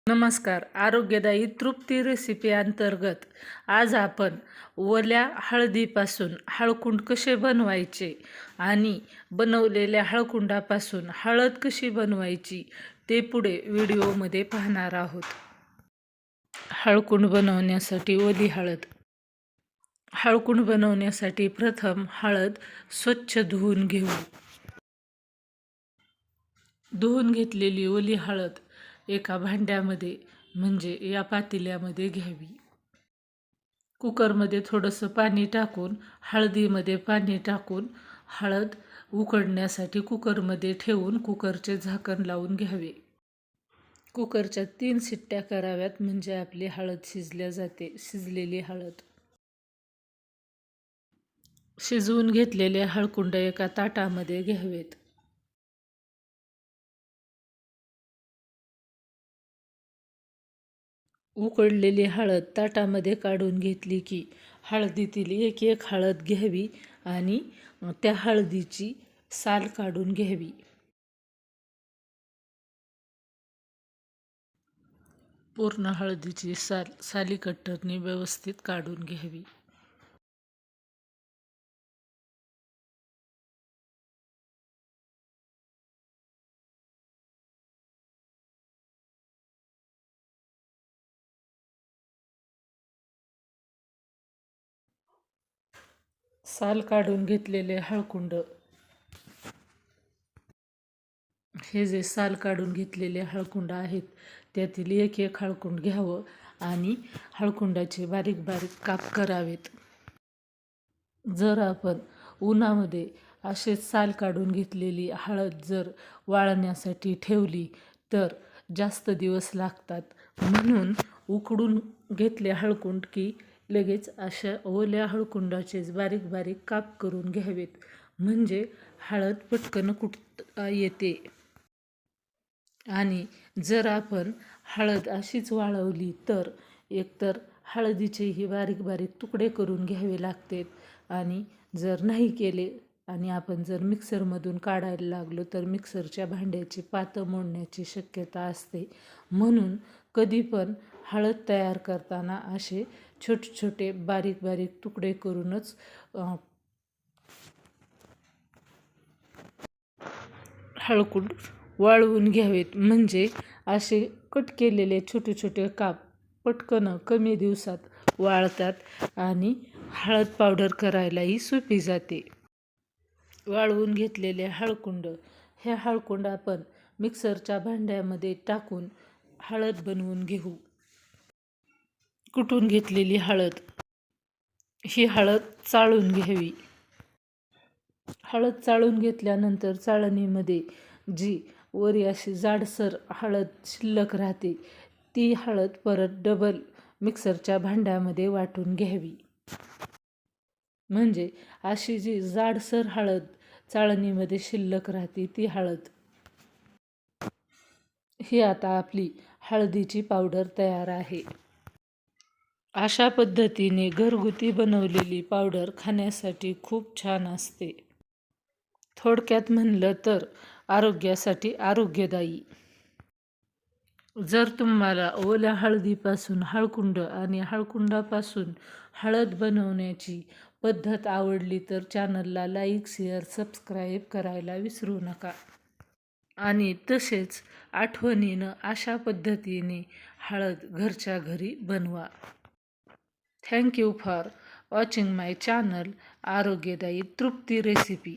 नमस्कार. आरोग्यदायी तृप्ती रेसिपी अंतर्गत आज आपण ओल्या हळदीपासून हळकुंड कसे बनवायचे आणि बनवलेल्या हळकुंडापासून हळद कशी बनवायची ते पुढे व्हिडिओमध्ये पाहणार आहोत. हळकुंड बनवण्यासाठी ओली हळद. हळकुंड बनवण्यासाठी प्रथम हळद स्वच्छ धुवून घेऊ. धुवून घेतलेली ओली हळद एका भांड्यामध्ये म्हणजे या पातेल्यामध्ये घ्यावी. कुकरमध्ये थोडंसं पाणी टाकून हळदीमध्ये पाणी टाकून हळद उकडण्यासाठी कुकरमध्ये ठेवून कुकरचे झाकण लावून घ्यावे. कुकरच्या 3 शिट्ट्या कराव्यात म्हणजे आपली हळद शिजलेली हळद. शिजवून घेतलेले हळकुंड एका ताटामध्ये घ्यावेत. उकडलेली हळद ताटामध्ये काढून घेतली की हळदीतील एक एक हळद घ्यावी आणि त्या हळदीची साल काढून घ्यावी. पूर्ण हळदीची साली कट्टरने व्यवस्थित काढून घ्यावी. साल काढून घेतलेले हळकुंड, हे जे साल काढून घेतलेले हळकुंड आहेत त्यातील एक एक हळकुंड घ्यावं आणि हळकुंडाचे बारीक बारीक काप करावेत. जर आपण उन्हामध्ये असेच साल काढून घेतलेली हळद जर वाळण्यासाठी ठेवली तर जास्त दिवस लागतात. म्हणून उकडून घेतले हळकुंड की लगेच अशा ओल्या हळकुंडाचेच बारीक बारीक काप करून घ्यावेत म्हणजे हळद पटकन कुटता येते. आणि जर आपण हळद अशीच वाळवली तर एकतर हळदीचेही बारीक बारीक तुकडे करून घ्यावे लागतात आणि जर नाही केले आणि आपण जर मिक्सरमधून काढायला लागलो तर मिक्सरच्या भांड्याची पातं मोडण्याची शक्यता असते. म्हणून कधी पण हळद तयार करताना असे छोटे छोटे बारीक बारीक तुकडे करूनच हळकुंड वाळवून घ्यावेत म्हणजे असे कट केलेले छोटे छोटे काप पटकन कमी दिवसात वाळतात आणि हळद पावडर करायलाही सोपी जाते. वाळवून घेतलेले हळकुंड, हे हळकुंड आपण मिक्सरच्या भांड्यामध्ये टाकून हळद बनवून घेऊ. कुटून घेतलेली हळद, ही हळद चाळून घ्यावी. हळद चाळून घेतल्यानंतर चाळणीमध्ये जी वरी अशी जाडसर हळद शिल्लक राहते ती हळद परत डबल मिक्सरच्या भांड्यामध्ये वाटून घ्यावी. म्हणजे अशी जी जाडसर हळद चाळणीमध्ये शिल्लक राहते ती हळद, ही आता आपली हळदीची पावडर तयार आहे. अशा पद्धतीने घरगुती बनवलेली पावडर खाण्यासाठी खूप छान असते. थोडक्यात म्हणलं तर आरोग्यासाठी आरोग्यदायी. जर तुम्हाला ओल्या हळदीपासून हळकुंड आणि हळकुंडापासून हळद बनवण्याची पद्धत आवडली तर चॅनलला लाईक, शेअर, सबस्क्राईब करायला विसरू नका. आणि तसेच आठवणीनं अशा पद्धतीने हळद घरच्या घरी बनवा. Thank you for watching my channel आरोग्यदायी तृप्ती रेसिपी.